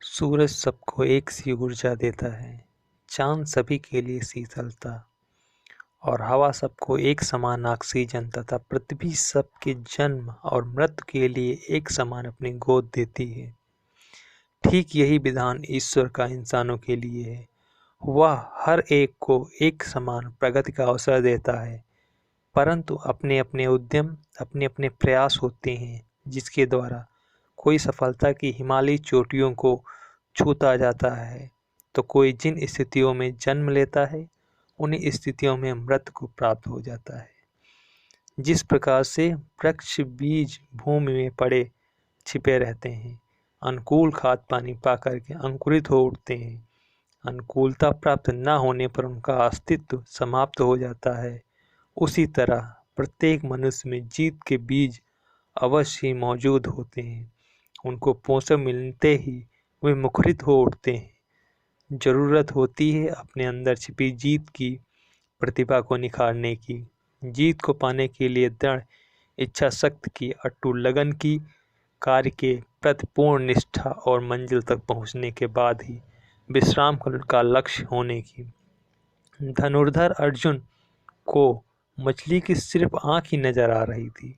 सूरज सबको एक सी ऊर्जा देता है, चांद सभी के लिए शीतलता और हवा सबको एक समान ऑक्सीजन तथा पृथ्वी सबके जन्म और मृत्यु के लिए एक समान अपनी गोद देती है। ठीक यही विधान ईश्वर का इंसानों के लिए है। वह हर एक को एक समान प्रगति का अवसर देता है, परंतु अपने अपने उद्यम, अपने अपने प्रयास होते हैं जिसके द्वारा कोई सफलता की हिमालयी चोटियों को छूता जाता है, तो कोई जिन स्थितियों में जन्म लेता है उन्हीं स्थितियों में मृत्यु को प्राप्त हो जाता है। जिस प्रकार से वृक्ष बीज भूमि में पड़े छिपे रहते हैं, अनुकूल खाद पानी पाकर के अंकुरित हो उठते हैं, अनुकूलता प्राप्त न होने पर उनका अस्तित्व समाप्त हो जाता है, उसी तरह प्रत्येक मनुष्य में जीत के बीज अवश्य ही मौजूद होते हैं। उनको पोषण मिलते ही वे मुखरित हो उठते हैं। जरूरत होती है अपने अंदर छिपी जीत की, प्रतिभा को निखारने की। जीत को पाने के लिए दृढ़ इच्छा शक्ति की, अटूट लगन की, कार्य के प्रति पूर्ण निष्ठा और मंजिल तक पहुंचने के बाद ही विश्राम का लक्ष्य होने की। धनुर्धर अर्जुन को मछली की सिर्फ आंख ही नजर आ रही थी,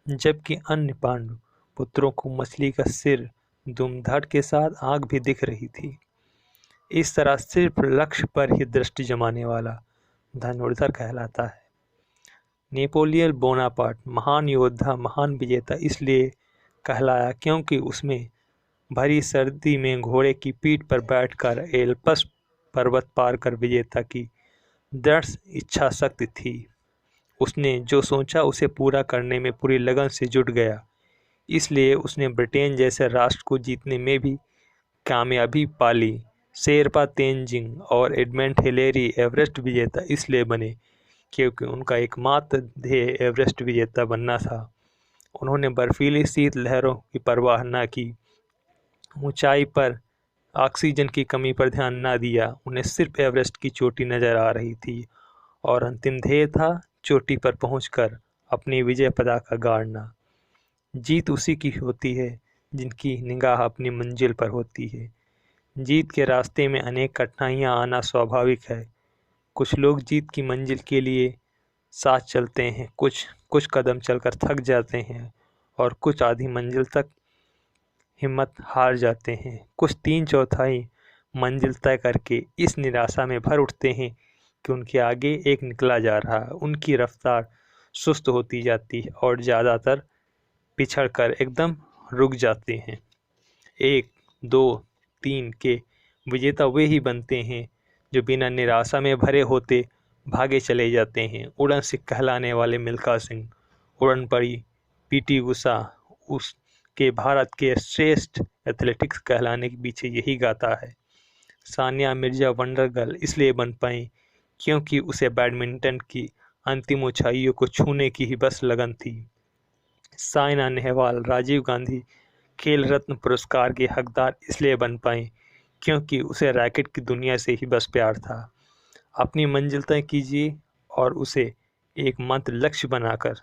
जबकि अन्य पांडु पुत्रों को मछली का सिर धूमधड़ के साथ आंख भी दिख रही थी। इस तरह सिर्फ लक्ष्य पर ही दृष्टि जमाने वाला धनुर्धर कहलाता है। नेपोलियन बोनापार्ट महान योद्धा, महान विजेता इसलिए कहलाया क्योंकि उसमें भरी सर्दी में घोड़े की पीठ पर बैठकर एल्प्स पर्वत पार कर विजेता की दृढ़ इच्छा शक्ति थी। उसने जो सोचा उसे पूरा करने में पूरी लगन से जुट गया, इसलिए उसने ब्रिटेन जैसे राष्ट्र को जीतने में भी कामयाबी पाली। शेरपा तेंजिंग और एडमंड हिलेरी एवरेस्ट विजेता इसलिए बने क्योंकि उनका एकमात्र ध्येय एवरेस्ट विजेता बनना था। उन्होंने बर्फीली शीत लहरों की परवाह न की, ऊंचाई पर ऑक्सीजन की कमी पर ध्यान न दिया। उन्हें सिर्फ एवरेस्ट की चोटी नजर आ रही थी और अंतिम ध्येय था चोटी पर पहुंचकर अपनी विजय पताका गाड़ना। जीत उसी की होती है जिनकी निगाह अपनी मंजिल पर होती है। जीत के रास्ते में अनेक कठिनाइयां आना स्वाभाविक है। कुछ लोग जीत की मंजिल के लिए साथ चलते हैं, कुछ कदम चलकर थक जाते हैं और कुछ आधी मंजिल तक हिम्मत हार जाते हैं। कुछ 3/4 मंजिल तय करके इस निराशा में भर उठते हैं कि उनके आगे एक निकला जा रहा है। उनकी रफ्तार सुस्त होती जाती है और ज़्यादातर पिछड़कर एकदम रुक जाते हैं। 1, 2, 3 के विजेता वे ही बनते हैं जो बिना निराशा में भरे होते भागे चले जाते हैं। उड़न सिख कहलाने वाले मिल्खा सिंह, उड़न पड़ी पीटी उषा, उसके भारत के श्रेष्ठ एथलेटिक्स कहलाने के पीछे यही गाथा है। सानिया मिर्जा वंडर गर्ल इसलिए बन पाई क्योंकि उसे बैडमिंटन की अंतिम ऊंचाइयों को छूने की ही बस लगन थी। साइना नेहवाल राजीव गांधी खेल रत्न पुरस्कार के हकदार इसलिए बन पाए क्योंकि उसे रैकेट की दुनिया से ही बस प्यार था। अपनी मंजिल तय कीजिए और उसे एक मंत्र लक्ष्य बनाकर